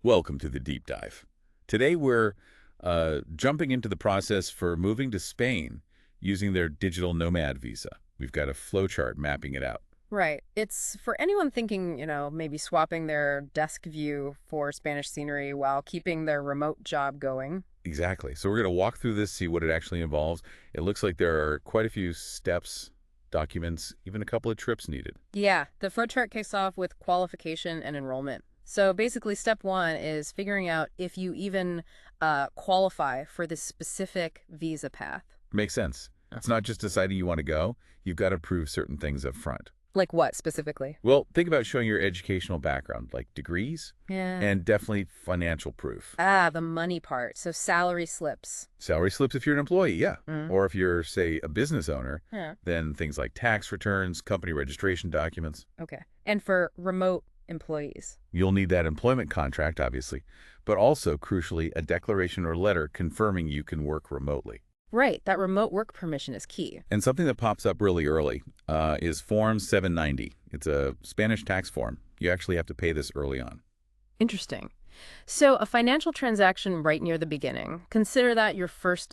Welcome to the deep dive. Today we're jumping into the process for moving to Spain using their digital nomad visa. We've got a flowchart mapping it out. Right. It's for anyone thinking, maybe swapping their desk view for Spanish scenery while keeping their remote job going. Exactly. So we're going to walk through this, see what it actually involves. It looks like there are quite a few steps, documents, even a couple of trips needed. Yeah, the flow chart kicks off with qualification and enrollment. So basically, step one is figuring out if you even qualify for this specific visa path. Makes sense. It's not just deciding you want to go. You've got to prove certain things up front. Like what specifically? Well, think about showing your educational background, like degrees, Yeah. and definitely financial proof. The money part. So salary slips. Salary slips if you're an employee, yeah. Mm. Or if you're, say, a business owner, Yeah. then things like tax returns, company registration documents. Okay. And for remote employees. You'll need that employment contract, obviously, but also, crucially, a declaration or letter confirming you can work remotely. Right. That remote work permission is key. And something that pops up really early is Form 790. It's a Spanish tax form. You actually have to pay this early on. Interesting. So a financial transaction right near the beginning, consider that your first,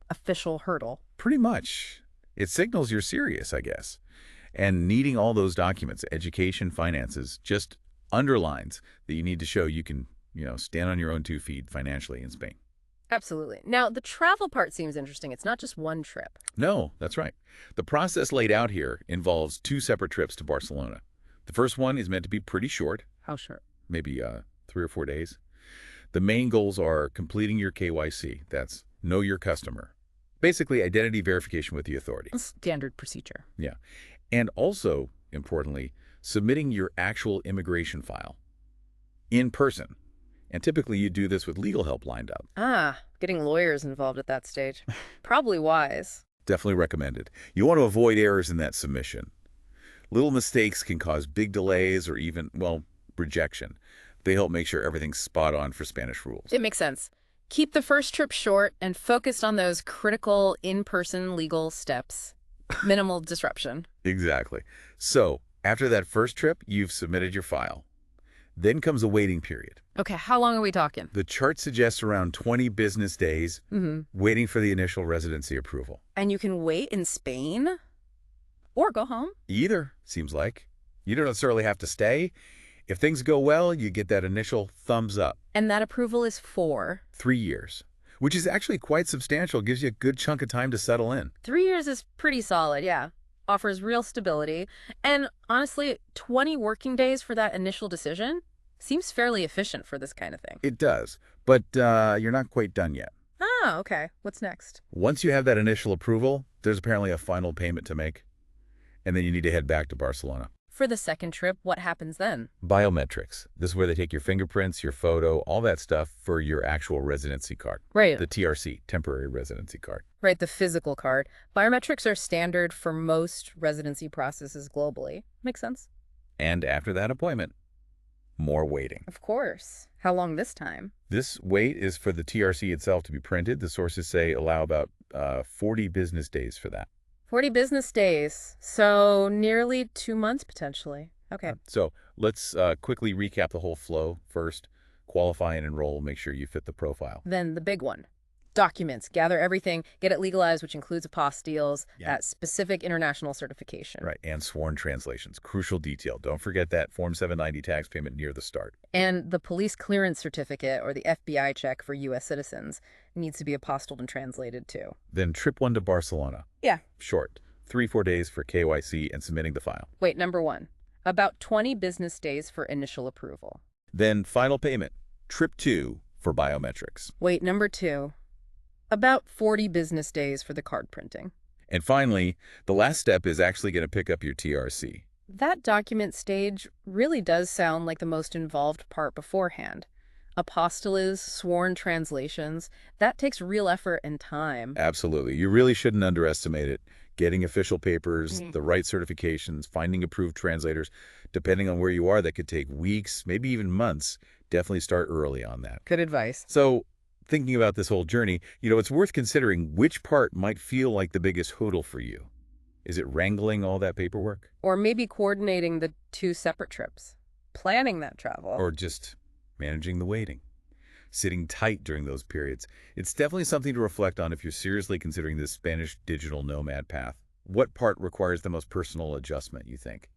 official hurdle. Pretty much. It signals you're serious, I guess. And needing all those documents, education, finances, just underlines that you need to show you can, stand on your own 2 feet financially in Spain. Absolutely. Now, the travel part seems interesting. It's not just one trip. No, that's right. The process laid out here involves 2 separate trips to Barcelona. The first one is meant to be pretty short, How short? maybe 3 or 4 days. The main goals are completing your KYC, that's know your customer. Basically, identity verification with the authority. Standard procedure. Yeah. And also, importantly, submitting your actual immigration file in person. And typically you do this with legal help lined up. Getting lawyers involved at that stage. Probably wise. Definitely recommended. You want to avoid errors in that submission. Little mistakes can cause big delays or even, well, rejection. They help make sure everything's spot on for Spanish rules. It makes sense. Keep the first trip short and focused on those critical in-person legal steps. Minimal disruption. Exactly. So, after that first trip, you've submitted your file. Then comes a waiting period. Okay, how long are we talking? The chart suggests around 20 business days waiting for the initial residency approval. And you can wait in Spain? Or go home? Either, seems like. You don't necessarily have to stay. If things go well, you get that initial thumbs up. And that approval is for? 3 years, which is actually quite substantial, gives you a good chunk of time to settle in. 3 years is pretty solid, yeah. Offers real stability. And honestly, 20 working days for that initial decision seems fairly efficient for this kind of thing. It does, but you're not quite done yet. Okay. What's next? Once you have that initial approval, there's apparently a final payment to make, and then you need to head back to Barcelona. For the second trip, what happens then? Biometrics. This is where they take your fingerprints, your photo, all that stuff for your actual residency card. Right. The TRC, temporary residency card. Right, the physical card. Biometrics are standard for most residency processes globally. Makes sense. And after that appointment, more waiting. Of course. How long this time? This wait is for the TRC itself to be printed. The sources say allow about 40 business days for that. 40 business days. So nearly 2 months potentially. Okay. So let's quickly recap the whole flow. First, qualify and enroll. Make sure you fit the profile. Then the big one. Documents. Gather everything. Get it legalized, which includes apostilles, that specific international certification. Right, and sworn translations. Crucial detail. Don't forget that Form 790 tax payment near the start. And the police clearance certificate, or the FBI check for U.S. citizens, needs to be apostilled and translated too. Then trip 1 to Barcelona. Yeah. Short. 3-4 days for KYC and submitting the file. Wait, number 1. About 20 business days for initial approval. Then final payment. Trip 2 for biometrics. Wait, number 2. About 40 business days for the card printing. And finally, the last step is actually going to pick up your TRC. That document stage really does sound like the most involved part beforehand. Apostilles, sworn translations, that takes real effort and time. Absolutely. You really shouldn't underestimate it. Getting official papers, the right certifications, finding approved translators, depending on where you are, that could take weeks, maybe even months. Definitely start early on that. Good advice. So, thinking about this whole journey, it's worth considering which part might feel like the biggest hurdle for you. Is it wrangling all that paperwork? Or maybe coordinating the 2 separate trips. Planning that travel. Or just managing the waiting, sitting tight during those periods. It's definitely something to reflect on if you're seriously considering this Spanish digital nomad path. What part requires the most personal adjustment, you think?